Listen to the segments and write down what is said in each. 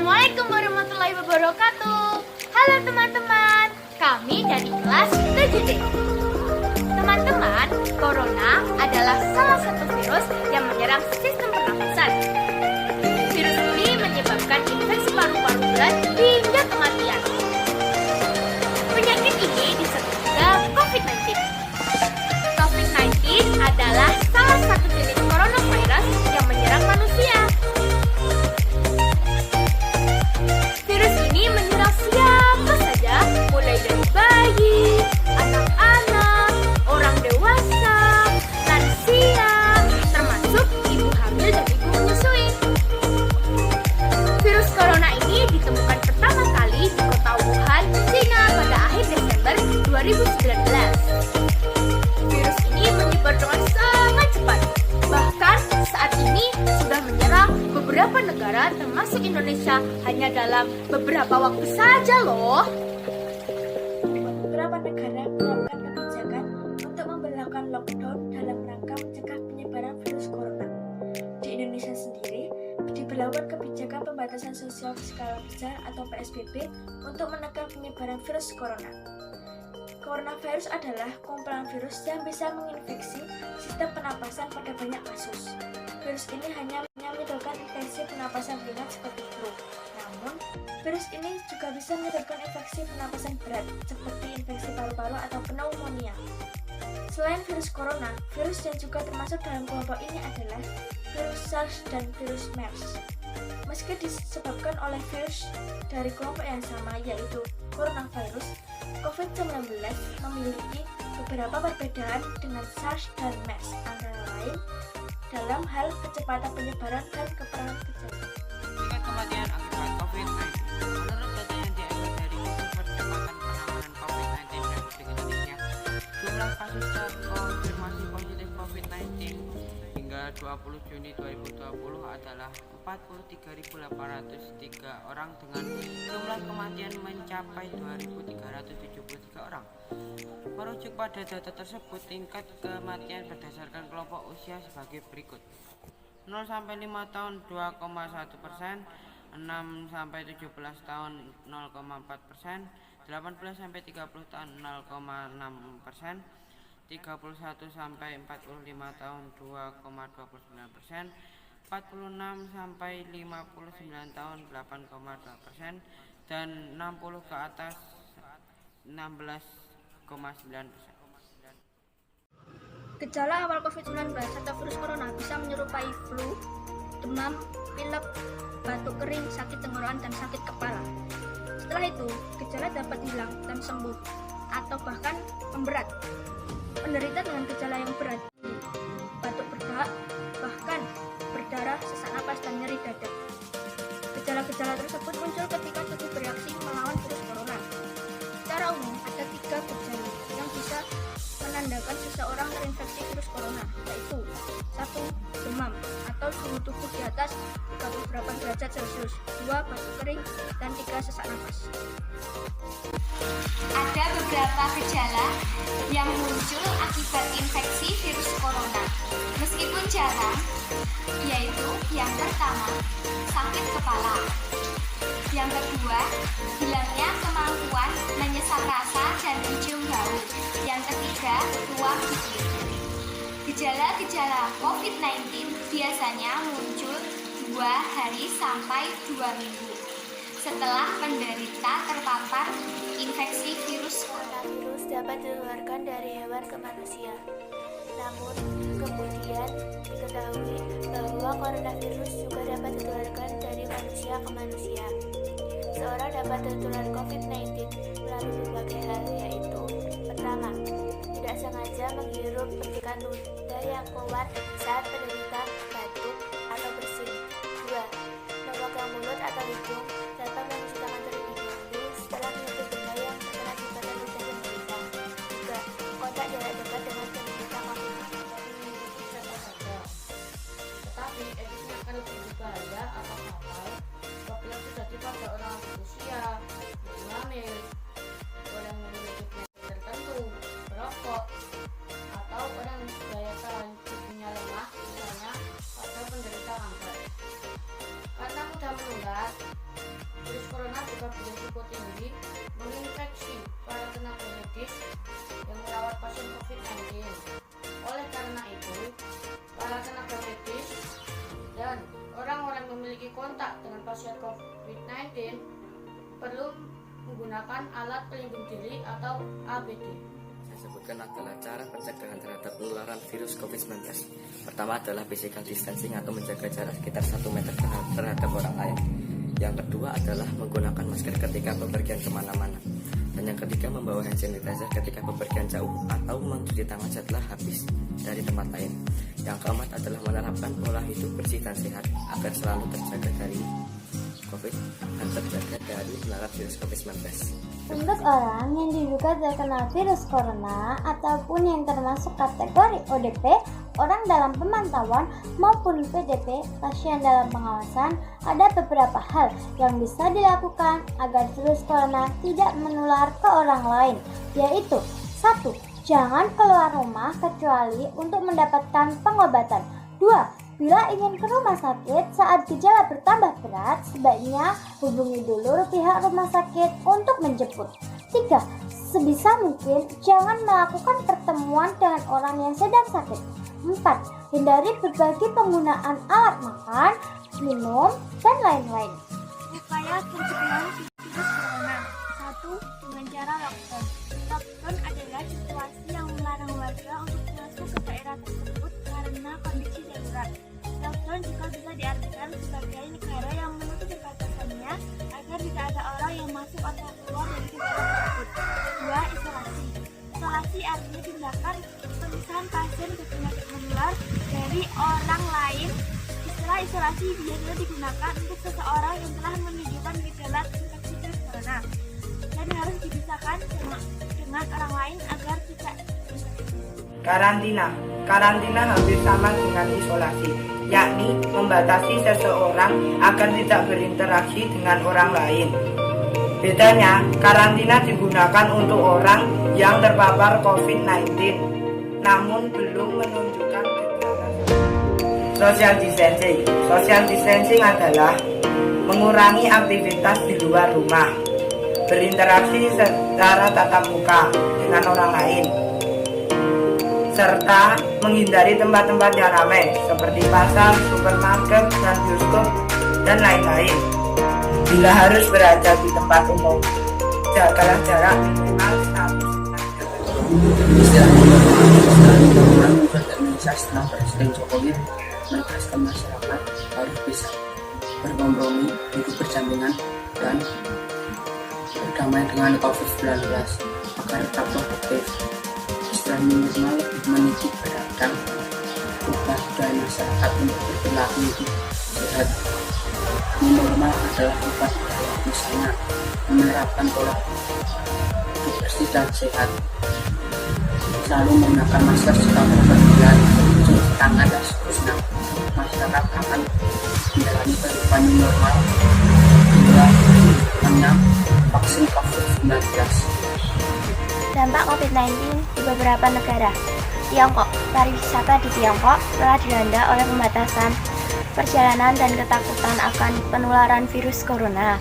Assalamualaikum warahmatullahi wabarakatuh. Halo teman-teman, kami dari kelas 7D. Teman-teman, corona adalah salah satu virus yang menyerang sistem pernafasan. Virus ini menyebabkan infeksi paru-paru berat hingga kematian. Penyakit ini disebut juga COVID-19. COVID-19 adalah salah satu jenis coronavirus yang menyerang manusia. Virus ini menyerang siapa saja, mulai dari bayi, anak-anak, orang dewasa, lansia, termasuk ibu hamil dan ibu menyusui. Virus corona ini ditemukan pertama kali di kota Wuhan, China pada akhir Desember 2019. Virus ini menyebar dengan sangat cepat. Bahkan saat ini sudah menyerang beberapa negara termasuk Indonesia hanya dalam beberapa waktu saja loh. Beberapa negara menerapkan kebijakan untuk memberlakukan lockdown dalam rangka mencegah penyebaran virus corona. Di Indonesia sendiri, diberlakukan kebijakan pembatasan sosial berskala besar atau PSBB untuk menekan penyebaran virus corona. Coronavirus adalah kumpulan virus yang bisa menginfeksi sistem pernapasan pada banyak kasus. Virus ini hanya menyebabkan infeksi pernapasan ringan seperti flu. Namun, virus ini juga bisa menyebabkan infeksi pernapasan berat seperti infeksi paru-paru atau pneumonia. Selain virus corona, virus yang juga termasuk dalam kelompok ini adalah virus SARS dan virus MERS. Meski disebabkan oleh virus dari kelompok yang sama yaitu coronavirus, COVID-19 memiliki beberapa perbedaan dengan SARS dan MERS, antara lain dalam hal kecepatan penyebaran dan keperangan gejala. Tingkat kematian akibat COVID-19. Menurut data yang diambil dari Pusat Percepatan Penanganan COVID-19 Republik Indonesia, jumlah kasus terkonfirmasi positif COVID-19 hingga 20 Juni 2020 adalah 43.803 orang dengan jumlah kematian mencapai 2.373 orang. Merujuk pada data tersebut, tingkat kematian berdasarkan kelompok usia sebagai berikut: 0-5 tahun 2,1%, 6-17 tahun 0,4%, 18-30 tahun 0,6%, 31-45 tahun 2,29%, 46-59 tahun 8,2%, dan 60 ke atas 16,9%. Gejala awal COVID-19 atau virus corona bisa menyerupai flu, demam, pilek, batuk kering, sakit tenggorokan, dan sakit kepala. Setelah itu, gejala dapat hilang dan sembuh, atau bahkan memberat. Penderita dengan gejala yang berat, batuk berdahak, bahkan berdarah, sesak napas, dan nyeri dada. Gejala-gejala tersebut muncul ketika tubuh bereaksi melawan virus corona. Secara umum, ada 3 gejala yang bisa menandakan seseorang terinfeksi virus corona, yaitu 1. Demam atau suhu tubuh di atas 38 derajat Celcius, 2. Batuk kering, dan 3. Sesak napas. Ada beberapa gejala yang muncul akibat infeksi virus corona, meskipun jarang, yaitu yang pertama, sakit kepala. Yang kedua, hilangnya kemampuan menyesap rasa dan mencium bau. Yang ketiga, ruam gigit. Gejala-gejala COVID-19 biasanya muncul 2 hari sampai 2 minggu setelah penderita terpapar infeksi virus corona. Virus dapat ditularkan dari hewan ke manusia. Namun, kemudian diketahui bahwa coronavirus juga dapat ditularkan dari manusia ke manusia. Seorang dapat tertular COVID-19 melalui berbagai hal, yaitu: pertama, tidak sengaja menghirup percikan udara yang keluar saat penderita batuk atau bersin. 2. Memegang mulut atau hidung tanpa mencuci tangan terlebih dahulu setelah menyentuh benda yang terkena cipratan lidah penderita. 3. Kontak jarak dekat dengan penderita COVID-19. Tetapi efeknya akan lebih berbahaya apabila terjadi pada orang berusia, ibu hamil, orang yang memiliki penyakit tertentu, merokok, atau orang yang daya tahan tubuhnya lemah, misalnya juga berisiko tinggi menginfeksi para tenaga medis yang merawat pasien COVID-19. Oleh karena itu, para tenaga medis dan orang-orang yang memiliki kontak dengan pasien COVID-19 perlu menggunakan alat pelindung diri atau APD. Saya sebutkan adalah cara pencegahan terhadap penularan virus COVID-19. Pertama adalah physical distancing atau menjaga jarak sekitar 1 meter terhadap orang lain. Yang kedua adalah menggunakan masker ketika bepergian kemana-mana. Dan yang ketiga membawa hand sanitizer ketika bepergian jauh atau mencuci tangan setelah habis dari tempat lain. Yang keempat adalah menerapkan pola hidup bersih dan sehat agar selalu terjaga dari COVID dan terjaga dari penularan virus COVID-19. Untuk orang yang diduga terkena virus corona ataupun yang termasuk kategori ODP, orang dalam pemantauan maupun PDP, pasien dalam pengawasan, ada beberapa hal yang bisa dilakukan agar virus corona tidak menular ke orang lain, yaitu 1. Jangan keluar rumah kecuali untuk mendapatkan pengobatan. 2. Bila ingin ke rumah sakit saat gejala bertambah berat, sebaiknya hubungi dulu pihak rumah sakit untuk menjemput. 3. Sebisa mungkin jangan melakukan pertemuan dengan orang yang sedang sakit. 4. Hindari berbagi penggunaan alat makan, minum, dan lain-lain. Upaya pencegahan virus corona. 1. Dengan cara lockdown. Lockdown adalah situasi yang melarang warga untuk masuk ke daerah tersebut karena kondisi darurat. Lockdown juga bisa diartikan sebagai negara yang menutup perbatasannya agar tidak ada orang yang masuk atau keluar dari negara tersebut. 2. Isolasi. Isolasi artinya tindakan pemisahan pasien berpenyakit menular dari orang lain. Istilah isolasi biasanya digunakan untuk seseorang yang telah menunjukkan gejala infeksi virus corona dan harus dipisahkan dengan orang lain agar tidak infeksi. Karantina hampir sama dengan isolasi, yakni membatasi seseorang agar tidak berinteraksi dengan orang lain. Bedanya, karantina digunakan untuk orang yang terpapar COVID-19, namun belum menunjukkan gejala. Social distancing adalah mengurangi aktivitas di luar rumah, berinteraksi secara tatap muka dengan orang lain, serta menghindari tempat-tempat yang ramai seperti pasar, supermarket, dan bioskop, dan lain-lain. Bila harus berada di tempat umum, jagalah jarak minimal 1,5 meter. Istilah Indonesia setelah Presiden Jokowi menegaskan masyarakat harus bisa berkompromi, hidup berdampingan, dan berdamai dengan COVID-19 agar tetap produktif. Istilah minimal meniti beragam ubah budaya masyarakat untuk berperilaku hidup sehat. Normal adalah ubah misalnya menerapkan pola hidup bersih dan sehat, selalu menggunakan masker jika berpergian, cuci tangan, dan seterusnya. Masyarakat akan menjalani kehidupan normal hingga menang vaksin COVID-19. Dampak COVID-19 di beberapa negara. Tiongkok. Pariwisata di Tiongkok telah dilanda oleh pembatasan perjalanan dan ketakutan akan penularan virus corona,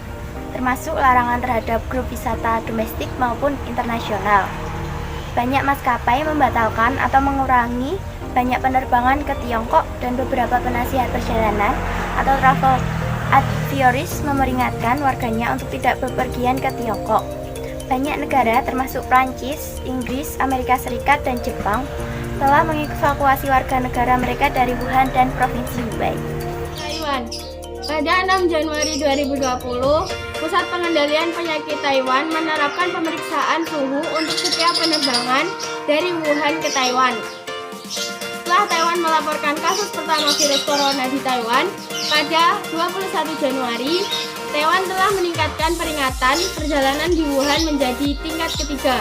termasuk larangan terhadap grup wisata domestik maupun internasional. Banyak maskapai membatalkan atau mengurangi banyak penerbangan ke Tiongkok dan beberapa penasihat perjalanan atau travel advisories memperingatkan warganya untuk tidak bepergian ke Tiongkok. Banyak negara termasuk Prancis, Inggris, Amerika Serikat, dan Jepang telah mengevakuasi warga negara mereka dari Wuhan dan Provinsi Hubei. Taiwan. Pada 6 Januari 2020, Pusat Pengendalian Penyakit Taiwan menerapkan pemeriksaan suhu untuk setiap penerbangan dari Wuhan ke Taiwan. Setelah Taiwan melaporkan kasus pertama virus corona di Taiwan pada 21 Januari, Taiwan telah meningkatkan peringatan perjalanan di Wuhan menjadi tingkat ketiga.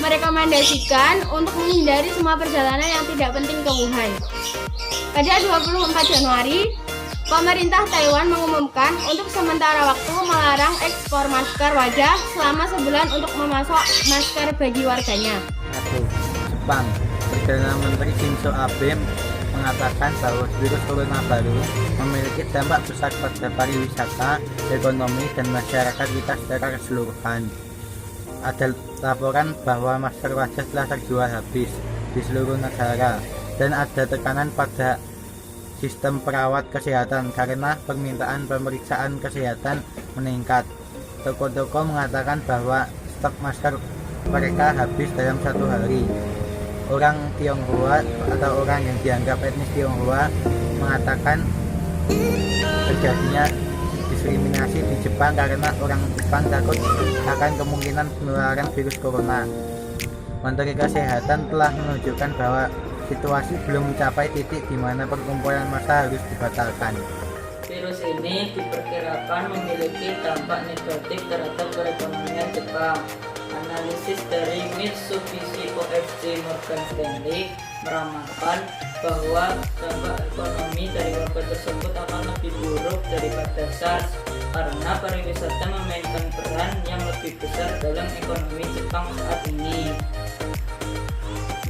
Merekomendasikan untuk menghindari semua perjalanan yang tidak penting ke Wuhan. Pada 24 Januari, pemerintah Taiwan mengumumkan untuk sementara waktu melarang ekspor masker wajah selama sebulan untuk memasok masker bagi warganya. 1. Jepang. Perdana Menteri Shinzo Abe mengatakan bahwa virus corona baru memiliki dampak besar pada pariwisata, ekonomi, dan masyarakat kita secara keseluruhan. Ada laporan bahwa masker wajah telah terjual habis di seluruh negara dan ada tekanan pada sistem perawat kesehatan karena permintaan pemeriksaan kesehatan meningkat. Toko-toko mengatakan bahwa stok masker mereka habis dalam 1 hari. Orang Tionghoa atau orang yang dianggap etnis Tionghoa mengatakan terjadinya diskriminasi di Jepang karena orang Jepang takut akan kemungkinan penularan virus corona. Menteri Kesehatan telah menunjukkan bahwa situasi belum mencapai titik di mana perkumpulan massa harus dibatalkan. Virus ini diperkirakan memiliki dampak negatif terhadap perekonomian Jepang. Analisis dari Mitsubishi UFJ Morgan Stanley meramalkan bahwa dampak ekonomi dari wabah tersebut akan lebih buruk daripada SARS karena pariwisata memainkan peran yang lebih besar dalam ekonomi Jepang saat ini.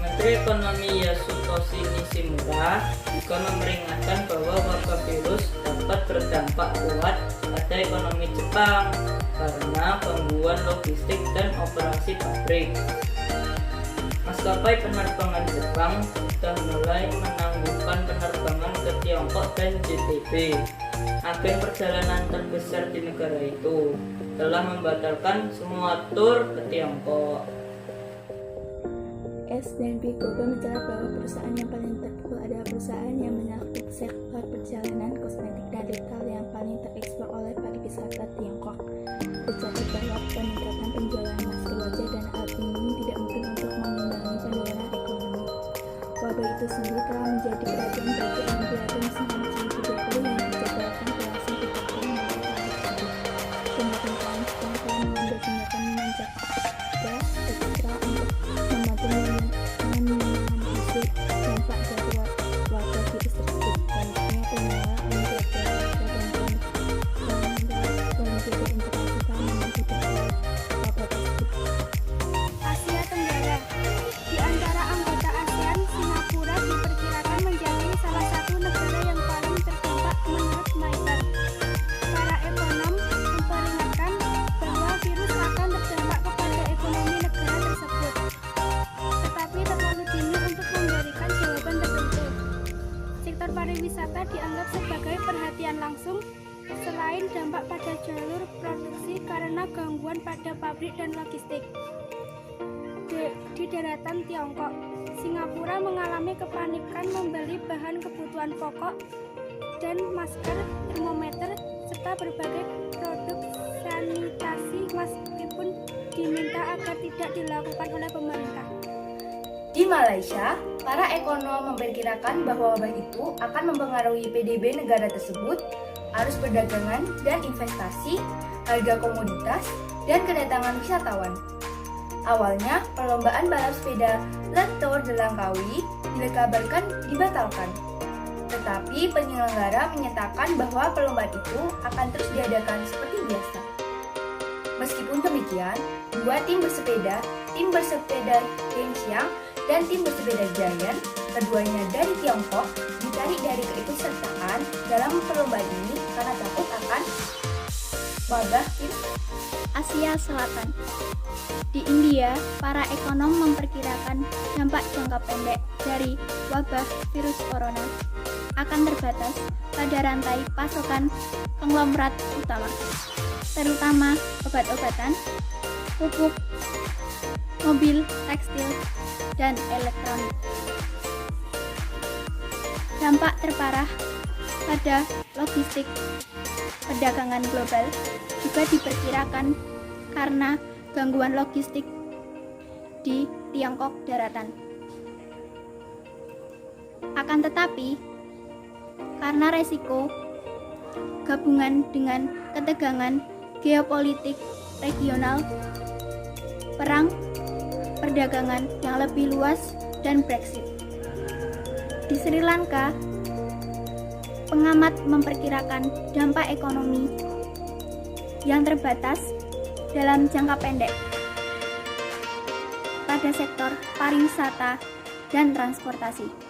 Menteri Ekonomi Yasutoshi Nishimura juga memperingatkan bahwa wabah virus dapat berdampak kuat pada ekonomi Jepang karena gangguan logistik dan operasi pabrik. Maskapai penerbangan Jepang sudah mulai menangguhkan penerbangan ke Tiongkok dan JTB. Agen perjalanan terbesar di negara itu telah membatalkan semua tur ke Tiongkok. S&P Global mencatat bahwa perusahaan yang paling terpukul adalah perusahaan yang menyangkut sektor perjalanan, kosmetik, dan retail yang paling terekspor oleh pariwisata Tiongkok. Tercatat bahwa peningkatan penjualan masker wajah dan alat pelindung tidak mungkin untuk mengimbangi penurunan ekonomi. Wabah itu sendiri telah menjadi perhatian bagi Olimpiade musim panas 2020 yang dijadwalkan berlangsung di Tokyo mulai tahun ini. Pemerintahan Jepang telah mengambil tindakan menjaga ekstra untuk membantu meminimalisir dampak dari wabah virus tersebut. Banyaknya pengelola Olimpiade dan Olimpiade internasional memiliki dampak wabah tersebut. Asia Tenggara. Di antara anggota ASEAN, Singapura diperkirakan menjadi salah satu negara yang paling terdampak menurut Maiter. Para ekonom memperingatkan bahwa virus akan berdampak kepada ekonomi negara tersebut. Tetapi terlalu dini untuk memberikan jawaban tertentu. Sektor pariwisata dianggap sebagai perhatian langsung selain dampak pada jalur produksi karena gangguan pada pabrik dan logistik. Di daratan Tiongkok, Singapura mengalami kepanikan membeli bahan kebutuhan pokok dan masker, termometer, serta berbagai produk sanitasi meskipun diminta agar tidak dilakukan oleh pemerintah. Di Malaysia, para ekonom memperkirakan bahwa wabah itu akan mempengaruhi PDB negara tersebut, arus perdagangan dan investasi, harga komoditas, dan kedatangan wisatawan. Awalnya, perlombaan balap sepeda Le Tour de Langkawi dikabarkan dibatalkan. Tetapi penyelenggara menyatakan bahwa perlombaan itu akan terus diadakan seperti biasa. Meskipun demikian, 2 tim bersepeda Tianxiang dan tim bersepeda Giant, keduanya dari Tiongkok, ditarik dari keikutsertaan dalam perlombaan ini karena takut akan wabah virus. Asia Selatan. Di India, para ekonom memperkirakan dampak jangka pendek dari wabah virus corona akan terbatas pada rantai pasokan konglomerat utama, terutama obat-obatan, pupuk, mobil, tekstil, dan elektronik. Dampak terparah pada logistik perdagangan global juga diperkirakan karena gangguan logistik di Tiongkok daratan. Akan tetapi, karena resiko gabungan dengan ketegangan geopolitik regional, perang, perdagangan yang lebih luas, dan Brexit. Di Sri Lanka, pengamat memperkirakan dampak ekonomi yang terbatas dalam jangka pendek pada sektor pariwisata dan transportasi.